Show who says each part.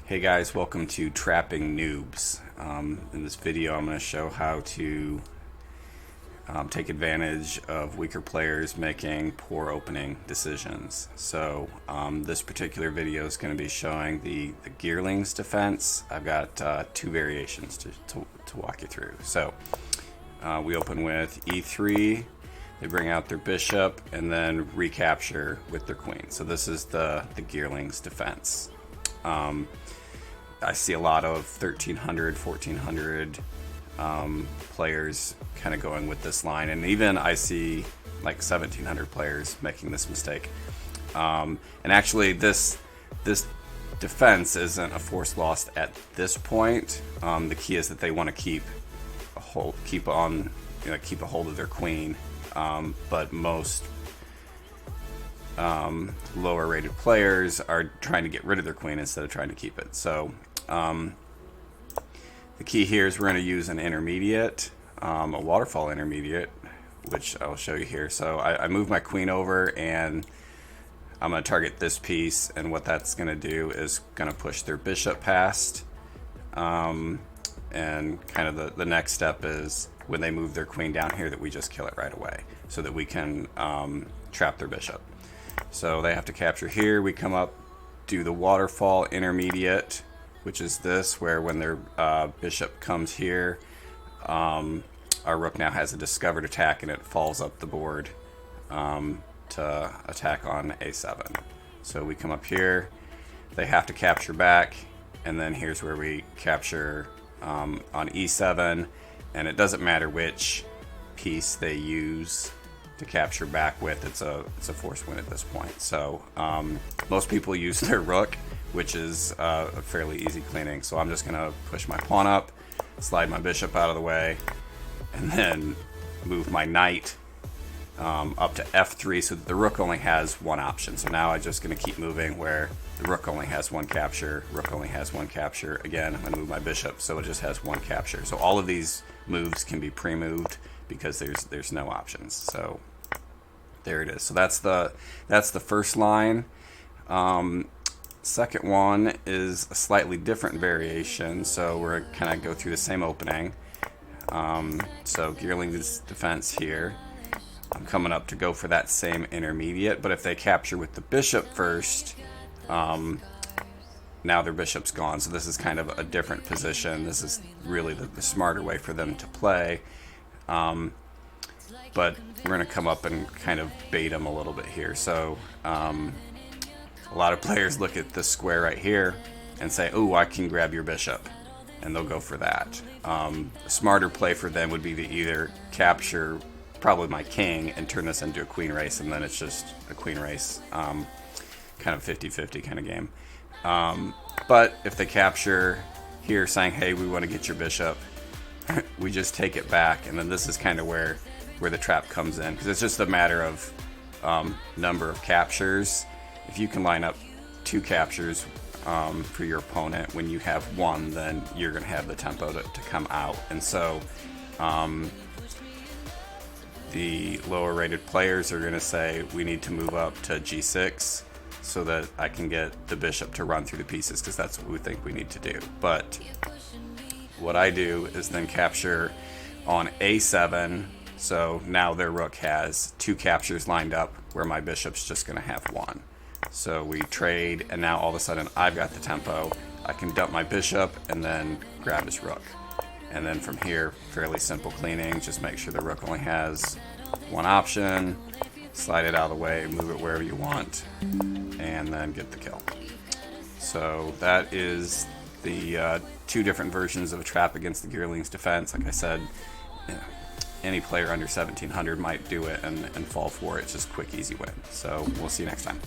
Speaker 1: Hey guys, welcome to Trapping Noobs. In this video I'm going to show how to take advantage of weaker players making poor opening decisions. So this particular video is going to be showing the Geerlings Defense. I've got two variations to walk you through. So we open with e3, they bring out their bishop, and then recapture with their queen. So this is the Geerlings Defense. I see a lot of 1300, 1400 players kind of going with this line, and even I see like 1700 players making this mistake. And actually, this defense isn't a force lost at this point. The key is that they want to keep a hold of their queen. But most lower rated players are trying to get rid of their queen instead of trying to keep it. So the key here is we're going to use an intermediate, a waterfall intermediate, which I'll show you here. So I move my queen over and I'm going to target this piece, and what that's going to do is going to push their bishop past, and kind of the next step is when they move their queen down here that we just kill it right away so that we can trap their bishop. So they have to capture here. We come up, do the waterfall intermediate, which is this, where when their bishop comes here, our rook now has a discovered attack and it falls up the board to attack on a7. So we come up here, they have to capture back, and then here's where we capture on e7, and it doesn't matter which piece they use to capture back with, it's a forced win at this point. So most people use their rook, which is a fairly easy cleaning. So I'm just gonna push my pawn up, slide my bishop out of the way, and then move my knight up to f3 so that the rook only has one option. So now I'm just gonna keep moving where the rook only has one capture, rook only has one capture. Again, I'm gonna move my bishop so it just has one capture. So all of these moves can be pre-moved because there's no options. So there it is. So that's the first line. Second one is a slightly different variation. So we're kind of go through the same opening. So Geerlings Defense here. I'm coming up to go for that same intermediate, but if they capture with the bishop first, now their bishop's gone. So this is kind of a different position. This is really the smarter way for them to play. But we're going to come up and kind of bait them a little bit here. So a lot of players look at this square right here and say, oh, I can grab your bishop, and they'll go for that. A smarter play for them would be to either capture probably my king and turn this into a queen race, and then it's just a queen race, kind of 50-50 kind of game. But if they capture here saying, hey, we want to get your bishop, we just take it back, and then this is kind of where the trap comes in, because it's just a matter of number of captures. If you can line up two captures for your opponent, when you have one, then you're going to have the tempo to come out. And so the lower rated players are going to say we need to move up to g6 so that I can get the bishop to run through the pieces, because that's what we think we need to do. But what I do is then capture on a7, so now their rook has two captures lined up where my bishop's just going to have one. So we trade, and now all of a sudden I've got the tempo. I can dump my bishop and then grab his rook. And then from here, fairly simple cleaning. Just make sure the rook only has one option, slide it out of the way, move it wherever you want, and then get the kill. So that is the two different versions of a trap against the Geerlings Defense. Like I said, any player under 1700 might do it and fall for it. It's just quick, easy win. So we'll see you next time.